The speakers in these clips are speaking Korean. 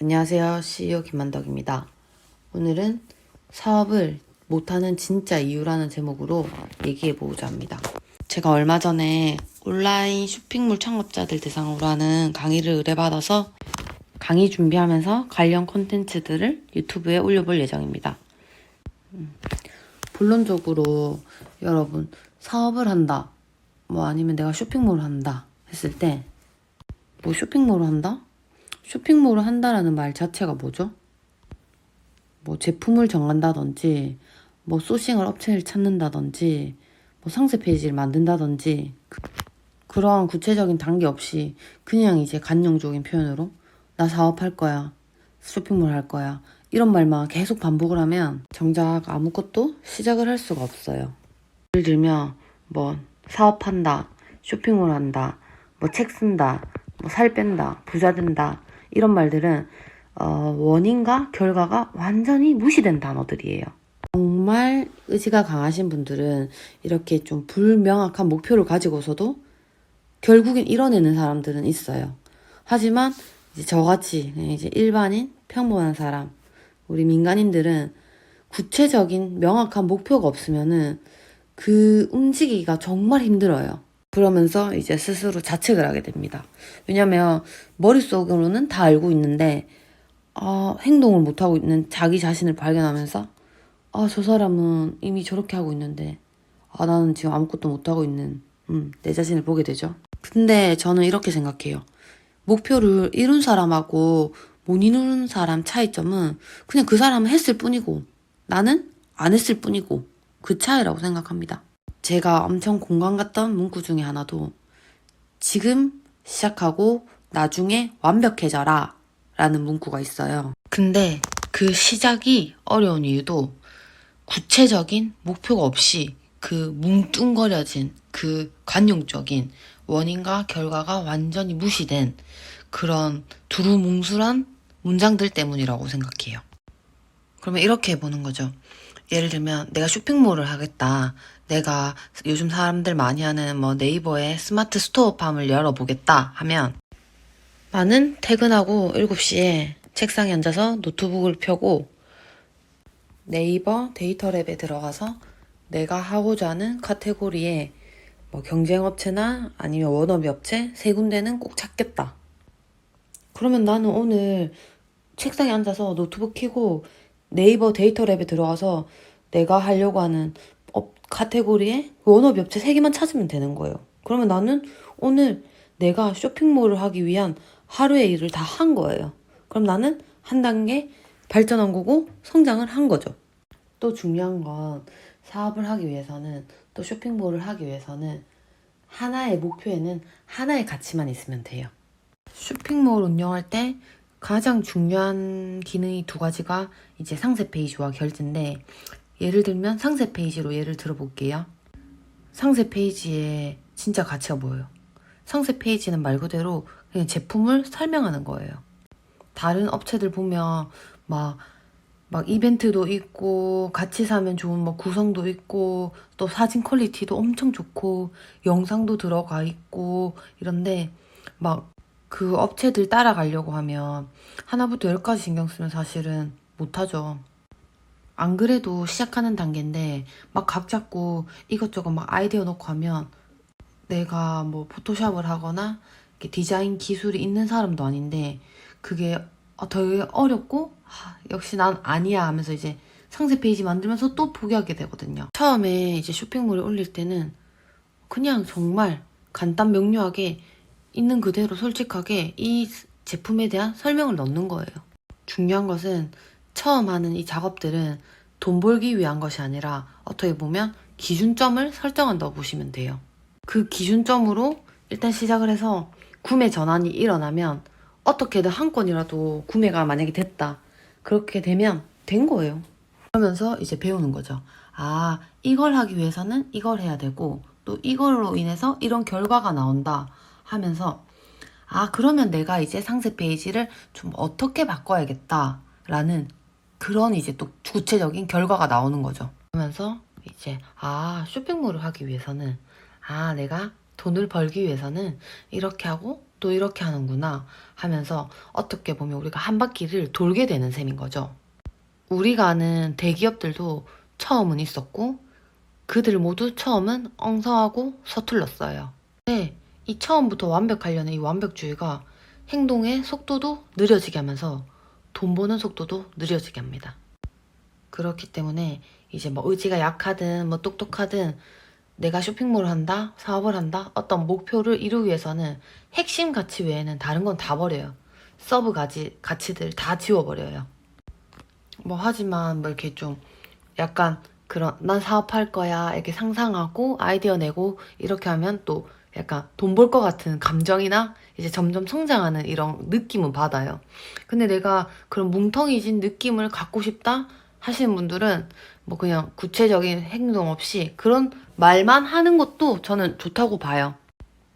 안녕하세요. CEO 김만덕입니다. 오늘은 사업을 못하는 진짜 이유라는 제목으로 얘기해보고자 합니다. 제가 얼마 전에 온라인 쇼핑몰 창업자들 대상으로 하는 강의를 의뢰받아서 강의 준비하면서 관련 콘텐츠들을 유튜브에 올려볼 예정입니다. 본론적으로 여러분 사업을 한다, 아니면 내가 쇼핑몰을 한다 했을 때 쇼핑몰을 한다? 쇼핑몰을 한다라는 말 자체가 뭐죠? 제품을 정한다든지, 소싱을 업체를 찾는다든지, 상세 페이지를 만든다든지, 그러한 구체적인 단계 없이 그냥 이제 관용적인 표현으로 나 사업할 거야, 쇼핑몰 할 거야, 이런 말만 계속 반복을 하면 정작 아무것도 시작을 할 수가 없어요. 예를 들면 사업한다, 쇼핑몰 한다, 책 쓴다, 살 뺀다, 부자 된다, 이런 말들은 원인과 결과가 완전히 무시된 단어들이에요. 정말 의지가 강하신 분들은 이렇게 좀 불명확한 목표를 가지고서도 결국엔 이뤄내는 사람들은 있어요. 하지만 이제 저같이 이제 일반인, 평범한 사람, 우리 민간인들은 구체적인 명확한 목표가 없으면은 그 움직이기가 정말 힘들어요. 그러면서 이제 스스로 자책을 하게 됩니다. 왜냐면 머릿속으로는 다 알고 있는데 행동을 못하고 있는 자기 자신을 발견하면서 저 사람은 이미 저렇게 하고 있는데 나는 지금 아무것도 못하고 있는 내 자신을 보게 되죠. 근데 저는 이렇게 생각해요. 목표를 이룬 사람하고 못 이루는 사람 차이점은 그냥 그 사람은 했을 뿐이고 나는 안 했을 뿐이고 그 차이라고 생각합니다. 제가 엄청 공감 갔던 문구 중에 하나도 지금 시작하고 나중에 완벽해져라 라는 문구가 있어요. 근데 그 시작이 어려운 이유도 구체적인 목표가 없이 그 뭉뚱거려진 그 관용적인 원인과 결과가 완전히 무시된 그런 두루뭉술한 문장들 때문이라고 생각해요. 그러면 이렇게 해보는 거죠. 예를 들면 내가 쇼핑몰을 하겠다. 내가 요즘 사람들 많이 하는 네이버에 스마트 스토어팜을 열어보겠다 하면 나는 퇴근하고 7시에 책상에 앉아서 노트북을 펴고 네이버 데이터랩에 들어가서 내가 하고자 하는 카테고리에 경쟁업체나 아니면 워너비 업체 3군데는 꼭 찾겠다. 그러면 나는 오늘 책상에 앉아서 노트북 켜고 네이버 데이터랩에 들어가서 내가 하려고 하는 카테고리에 워너비 업체 3개만 찾으면 되는 거예요. 그러면 나는 오늘 내가 쇼핑몰을 하기 위한 하루의 일을 다 한 거예요. 그럼 나는 한 단계 발전한 거고 성장을 한 거죠. 또 중요한 건 사업을 하기 위해서는 또 쇼핑몰을 하기 위해서는 하나의 목표에는 하나의 가치만 있으면 돼요. 쇼핑몰 운영할 때 가장 중요한 기능이 2가지가 이제 상세 페이지와 결제인데 예를 들면 상세 페이지로 예를 들어볼게요. 상세 페이지에 진짜 가치가 뭐예요? 상세 페이지는 말 그대로 그냥 제품을 설명하는 거예요. 다른 업체들 보면 막 이벤트도 있고 같이 사면 좋은 구성도 있고 또 사진 퀄리티도 엄청 좋고 영상도 들어가 있고 이런데 그 업체들 따라가려고 하면 하나부터 10까지 신경 쓰면 사실은 못하죠. 안 그래도 시작하는 단계인데 각 잡고 이것저것 아이디어 놓고 하면 내가 포토샵을 하거나 디자인 기술이 있는 사람도 아닌데 그게 되게 어렵고 역시 난 아니야 하면서 이제 상세 페이지 만들면서 또 포기하게 되거든요. 처음에 이제 쇼핑몰에 올릴 때는 그냥 정말 간단 명료하게 있는 그대로 솔직하게 이 제품에 대한 설명을 넣는 거예요. 중요한 것은 처음 하는 이 작업들은 돈 벌기 위한 것이 아니라 어떻게 보면 기준점을 설정한다고 보시면 돼요. 그 기준점으로 일단 시작을 해서 구매 전환이 일어나면 어떻게든 한 건이라도 구매가 만약에 됐다. 그렇게 되면 된 거예요. 그러면서 이제 배우는 거죠. 이걸 하기 위해서는 이걸 해야 되고 또 이걸로 인해서 이런 결과가 나온다 하면서 그러면 내가 이제 상세 페이지를 좀 어떻게 바꿔야겠다 라는 그런 이제 또 구체적인 결과가 나오는 거죠. 그러면서 이제 쇼핑몰을 하기 위해서는 내가 돈을 벌기 위해서는 이렇게 하고 또 이렇게 하는구나 하면서 어떻게 보면 우리가 한 바퀴를 돌게 되는 셈인 거죠. 우리가 아는 대기업들도 처음은 있었고 그들 모두 처음은 엉성하고 서툴렀어요. 근데 이 처음부터 완벽하려는 이 완벽주의가 행동의 속도도 느려지게 하면서 돈 버는 속도도 느려지게 합니다. 그렇기 때문에 이제 뭐 의지가 약하든 뭐 똑똑하든 내가 쇼핑몰을 한다, 사업을 한다, 어떤 목표를 이루기 위해서는 핵심 가치 외에는 다른 건 다 버려요. 서브 가치들 다 지워버려요. 뭐 하지만 뭐 이렇게 좀 약간 그런 난 사업할 거야 이렇게 상상하고 아이디어 내고 이렇게 하면 또 약간 돈 벌 것 같은 감정이나 이제 점점 성장하는 이런 느낌은 받아요. 근데 내가 그런 뭉텅이진 느낌을 갖고 싶다 하시는 분들은 뭐 그냥 구체적인 행동 없이 그런 말만 하는 것도 저는 좋다고 봐요.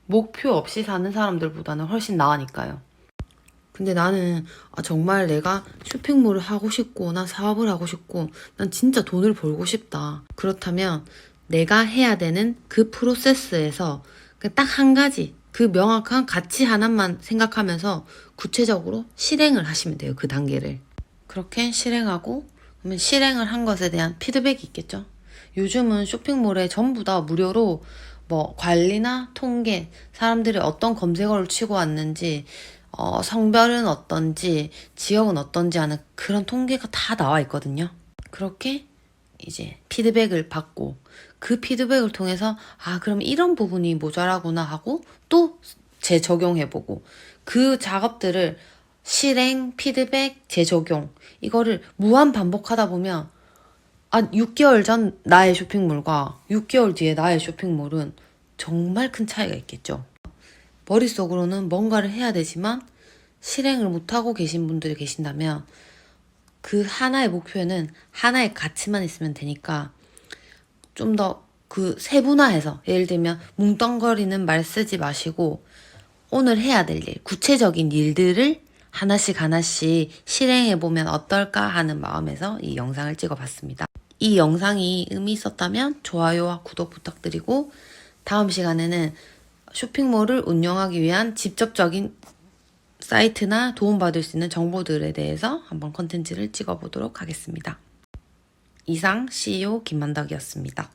목표 없이 사는 사람들보다는 훨씬 나으니까요. 근데 나는 정말 내가 쇼핑몰을 하고 싶고 난 사업을 하고 싶고 난 진짜 돈을 벌고 싶다. 그렇다면 내가 해야 되는 그 프로세스에서 딱 한 가지 그 명확한 가치 하나만 생각하면서 구체적으로 실행을 하시면 돼요. 그 단계를. 그렇게 실행하고 그러면 실행을 한 것에 대한 피드백이 있겠죠. 요즘은 쇼핑몰에 전부 다 무료로 뭐 관리나 통계, 사람들이 어떤 검색어를 치고 왔는지, 성별은 어떤지, 지역은 어떤지 하는 그런 통계가 다 나와 있거든요. 그렇게 이제 피드백을 받고 그 피드백을 통해서 그럼 이런 부분이 모자라구나 하고 또 재적용해보고 그 작업들을 실행, 피드백, 재적용 이거를 무한 반복하다 보면 6개월 전 나의 쇼핑몰과 6개월 뒤에 나의 쇼핑몰은 정말 큰 차이가 있겠죠. 머릿속으로는 뭔가를 해야 되지만 실행을 못하고 계신 분들이 계신다면 그 하나의 목표에는 하나의 가치만 있으면 되니까 좀 더 그 세분화해서 예를 들면 뭉뚱거리는 말 쓰지 마시고 오늘 해야 될 일, 구체적인 일들을 하나씩 실행해보면 어떨까 하는 마음에서 이 영상을 찍어봤습니다. 이 영상이 의미 있었다면 좋아요와 구독 부탁드리고 다음 시간에는 쇼핑몰을 운영하기 위한 직접적인 사이트나 도움받을 수 있는 정보들에 대해서 한번 컨텐츠를 찍어보도록 하겠습니다. 이상 CEO 김만덕이었습니다.